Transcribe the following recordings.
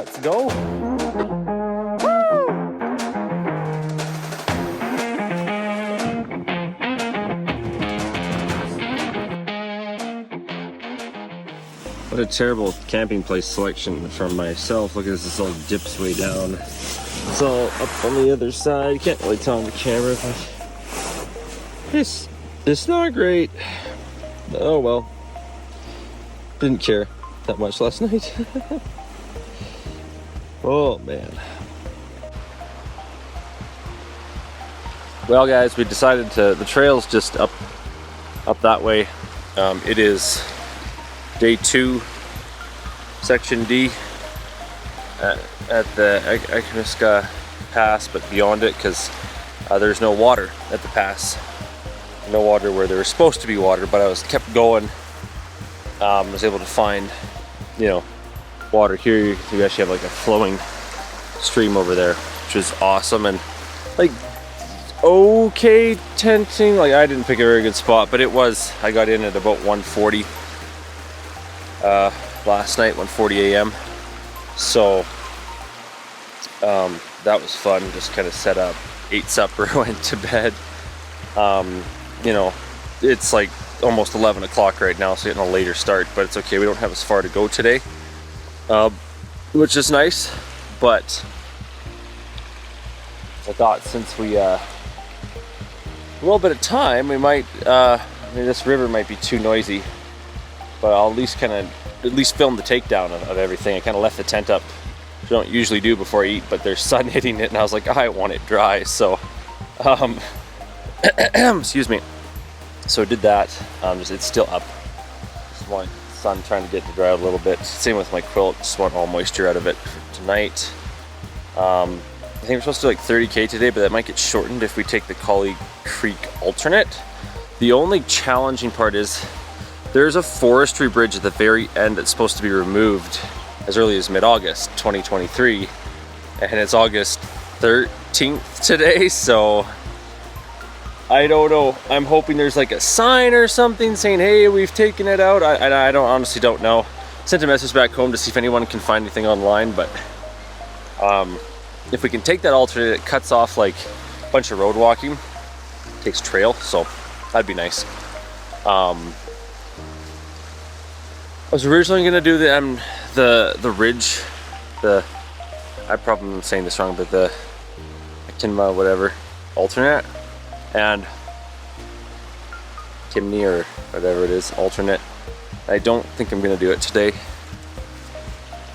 Let's go. What a terrible camping place selection from myself. Look at this, all dips way down. It's all up on the other side. You can't really tell on the camera, but it's not great. Oh well. Didn't care that much last night. Oh man. Well guys, we decided the trail's just up that way. It is day 2, section D at the Amiskwi pass, but beyond it, because there's no water at the pass. No water where there was supposed to be water, but I kept going. Was able to find, water here. You actually have like a flowing stream over there, which is awesome, and like okay tenting. Like I didn't pick a very good spot, but I got in at about 1:40 last night, 1:40 a.m. So that was fun. Just kind of set up, ate supper, went to bed. It's like almost 11 o'clock right now, so getting a later start, but it's okay. We don't have as far to go today, which is nice. But I thought since we a little bit of time, we might this river might be too noisy, but I'll at least film the takedown of everything. I kind of left the tent up, which I don't usually do before I eat, but there's sun hitting it, and I was like, I want it dry, so excuse me. So I did that. It's still up. Just want sun trying to get to dry out a little bit. Same with my quilt. Just want all moisture out of it for tonight. I think we're supposed to do like 30K today, but that might get shortened if we take the Collie Creek alternate. The only challenging part is there's a forestry bridge at the very end that's supposed to be removed as early as mid-August 2023, and it's August 13th today, so I don't know. I'm hoping there's like a sign or something saying, hey, we've taken it out. I honestly don't know. Sent a message back home to see if anyone can find anything online, but if we can take that alternate, it cuts off like a bunch of road walking, takes trail, so that'd be nice. I was originally gonna do the ridge, I probably am saying this wrong, but the Kinma whatever alternate, and Kimney or whatever it is alternate. I don't think I'm gonna do it today,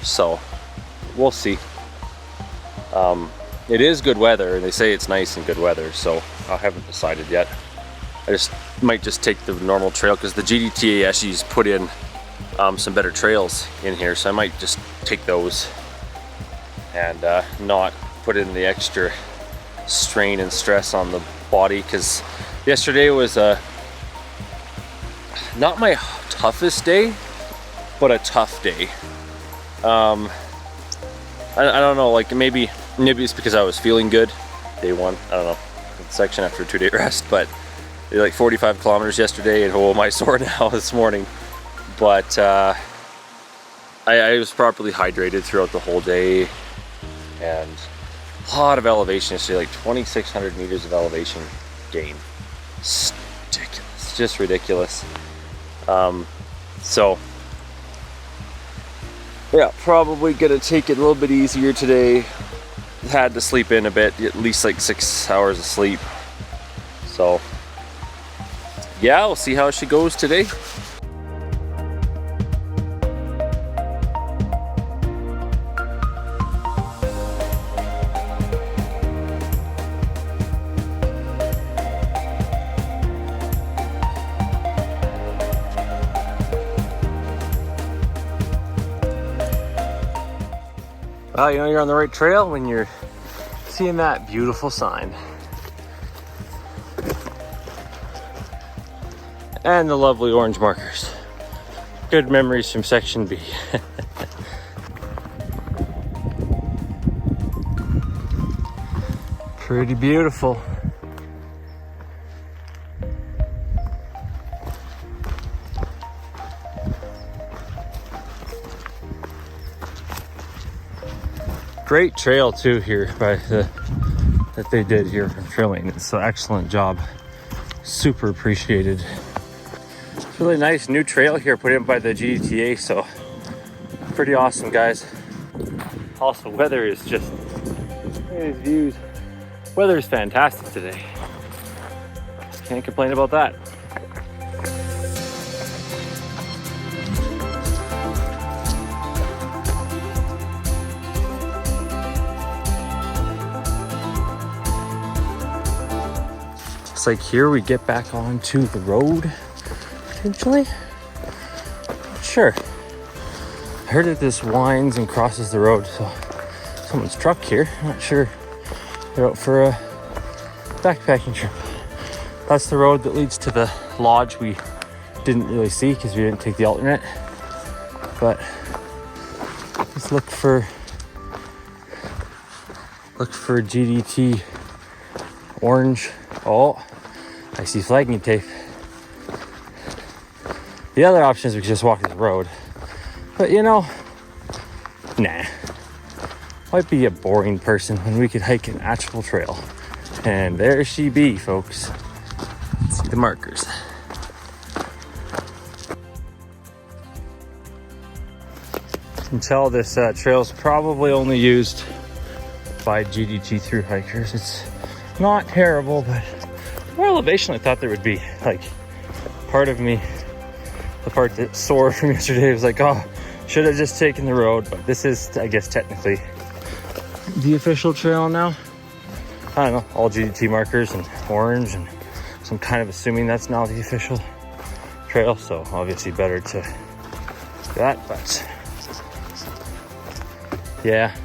so we'll see. It is good weather, and they say it's nice and good weather, so I haven't decided yet. I might just take the normal trail, because the GDTA actually has put in some better trails in here, so I might just take those and not put in the extra strain and stress on the body, because yesterday was not my toughest day, but a tough day. I don't know, like maybe it's because I was feeling good day one, I don't know, section after a 2-day rest, but did like 45 kilometers yesterday, and oh, my sore now this morning. But I was properly hydrated throughout the whole day, and a lot of elevation yesterday, like 2,600 meters of elevation gain. It's ridiculous, just ridiculous. So yeah, probably gonna take it a little bit easier today. Had to sleep in a bit, at least like 6 hours of sleep. So yeah, we'll see how she goes today. Well, you know you're on the right trail when you're seeing that beautiful sign. And the lovely orange markers. Good memories from section B. Pretty beautiful. Great trail too here that they did here for trail maintenance. So excellent job. Super appreciated. It's really nice new trail here put in by the GDTA. So pretty awesome, guys. Also, weather is just, look at these views. Weather is fantastic today. Can't complain about that. It's like here we get back onto the road, potentially. Sure. I heard that this winds and crosses the road, so someone's truck here. I'm not sure they're out for a backpacking trip. That's the road that leads to the lodge we didn't really see because we didn't take the alternate. But let's look for GDT orange. Oh, I see flagging tape. The other option is we could just walk the road. But you know, nah. Might be a boring person when we could hike an actual trail. And there she be, folks. Let's see the markers. You can tell this trail is probably only used by GDT through hikers. It's not terrible, but more elevation I thought there would be. Like, part of me, the part that sore from yesterday was like, oh, should have just taken the road. But this is, I guess, technically the official trail now. I don't know, all GDT markers and orange, and so I'm kind of assuming that's now the official trail, so obviously better to do that, but yeah.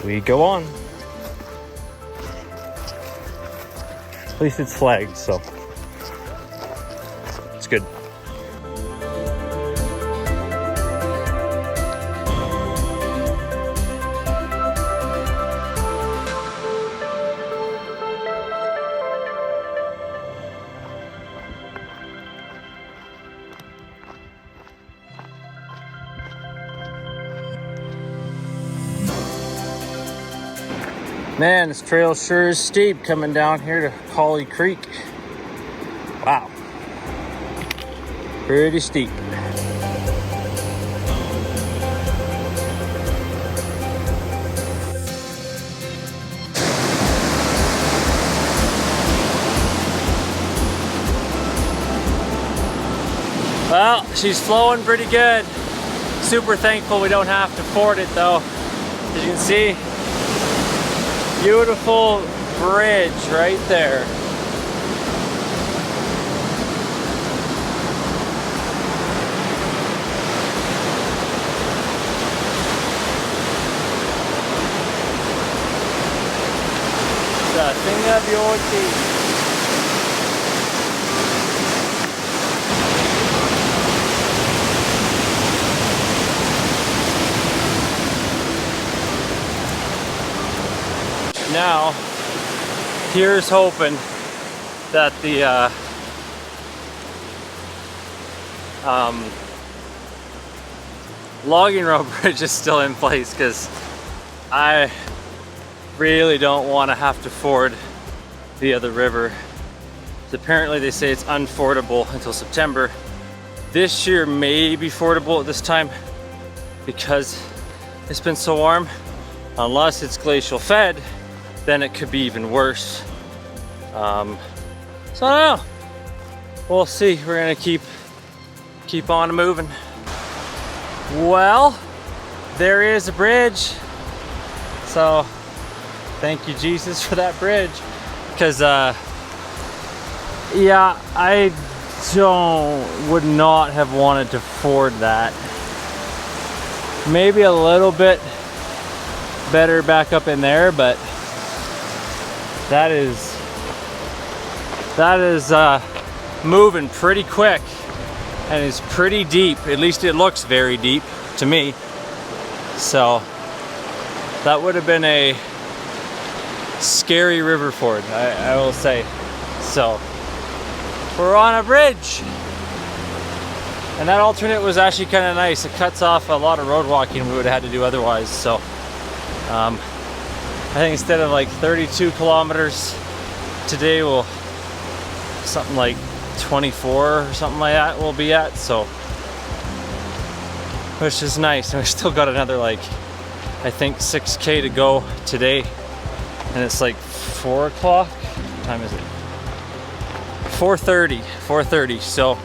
We go on. At least it's flagged, so it's good. Man, this trail sure is steep coming down here to Collie Creek. Wow. Pretty steep. Well, she's flowing pretty good. Super thankful we don't have to ford it though. As you can see, beautiful bridge right there. Sing of your teeth. Now, here's hoping that the logging road bridge is still in place, because I really don't want to have to ford the other river. Apparently they say it's unfordable until September. This year may be fordable at this time because it's been so warm. Unless it's glacial fed, then it could be even worse. So I don't know. We'll see. We're gonna keep on moving. Well, there is a bridge. So thank you, Jesus, for that bridge. Because yeah, I would not have wanted to ford that. Maybe a little bit better back up in there, but that is moving pretty quick and is pretty deep. At least it looks very deep to me. So that would have been a scary river ford, I will say. So we're on a bridge. And that alternate was actually kind of nice. It cuts off a lot of road walking we would have had to do otherwise. So I think instead of like 32 kilometers today, we'll something like 24 or something like that we'll be at. So, which is nice. And we still got another like, I think 6K to go today. And it's like 4 o'clock. What time is it? 4:30. So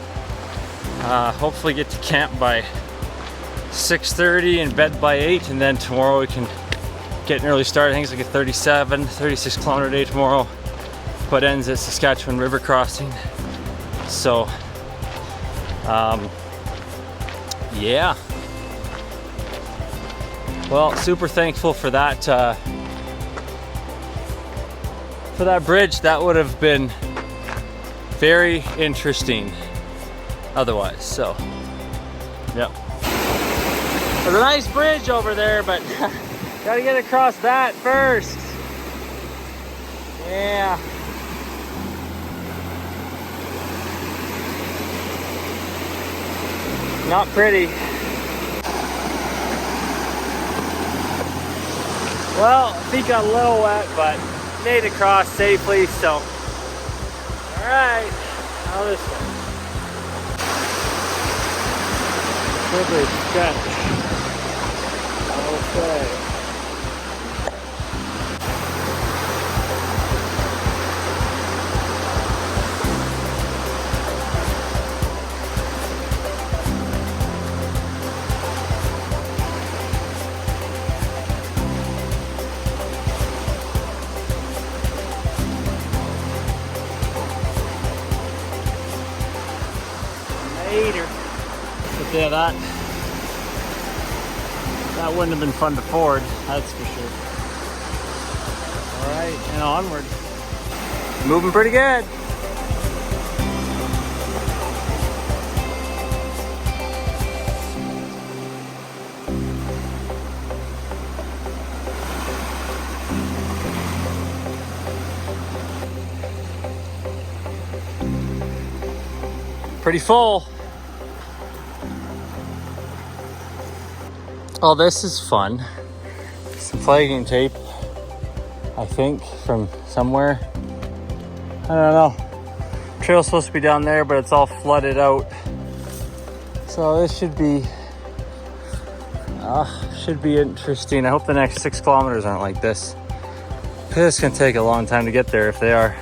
hopefully get to camp by 6:30 and bed by 8, and then tomorrow we can get an early start. I think it's like a 36 kilometer day tomorrow, but ends at Saskatchewan River crossing. So yeah, well, super thankful for that bridge. That would have been very interesting otherwise. So yep, there's a nice bridge over there, but gotta get across that first. Yeah, not pretty. Well, feet got a little wet, but made it across safely. So all right, now this one. Privilege stretch. Okay. Later. But yeah, that wouldn't have been fun to ford, that's for sure. All right, and onward. Moving pretty good. Pretty full. Oh, this is fun. Some flagging tape, I think, from somewhere. I don't know. Trail's supposed to be down there, but it's all flooded out. So this should be interesting. I hope the next 6 kilometers aren't like this. It's gonna take a long time to get there if they are.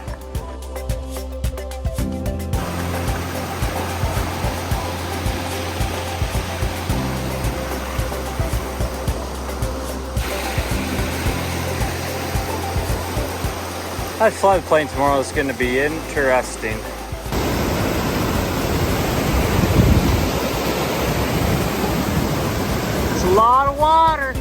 That floodplain tomorrow is going to be interesting. It's a lot of water.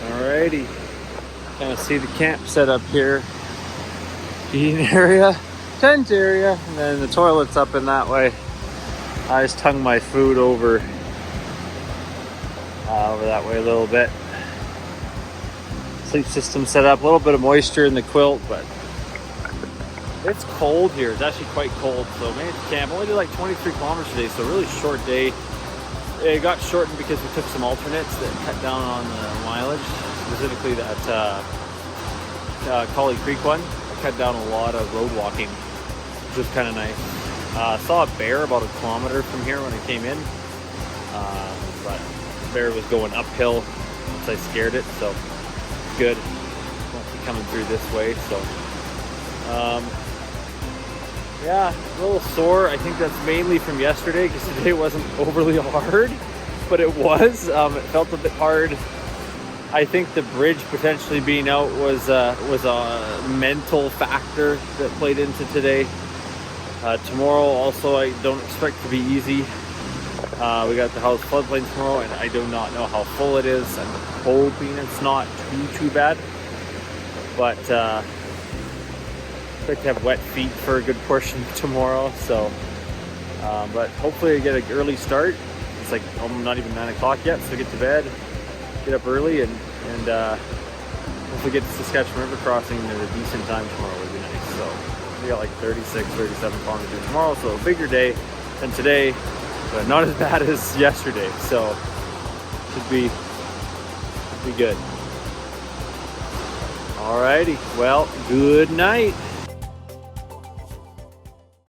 Alrighty, kind of see the camp set up here. Eating area, tent area, and then the toilet's up in that way. I just hung my food over that way a little bit. Sleep system set up, a little bit of moisture in the quilt, but it's cold here. It's actually quite cold. So made it to camp. Only did like 23 kilometers today, so a really short day. It got shortened because we took some alternates that cut down on the mileage. Specifically that Collie Creek one. I cut down a lot of road walking, which was kind of nice. Saw a bear about 1 kilometer from here when I came in, but the bear was going uphill once I scared it, so good. Won't be coming through this way, so yeah, a little sore. I think that's mainly from yesterday because today wasn't overly hard, but it was. It felt a bit hard. I think the bridge potentially being out was a mental factor that played into today. Tomorrow also I don't expect to be easy. We got the house floodplain tomorrow, and I do not know how full it is. I'm hoping it's not too bad, but expect to have wet feet for a good portion of tomorrow. So, but hopefully I get an early start. It's like almost not even 9 o'clock yet, so get to bed, get up early, and hopefully get to Saskatchewan River crossing at a decent time tomorrow would be nice. So we got like 36, 37 kilometers tomorrow, so a bigger day than today, but not as bad as yesterday. So should be good. Alrighty, well, good night.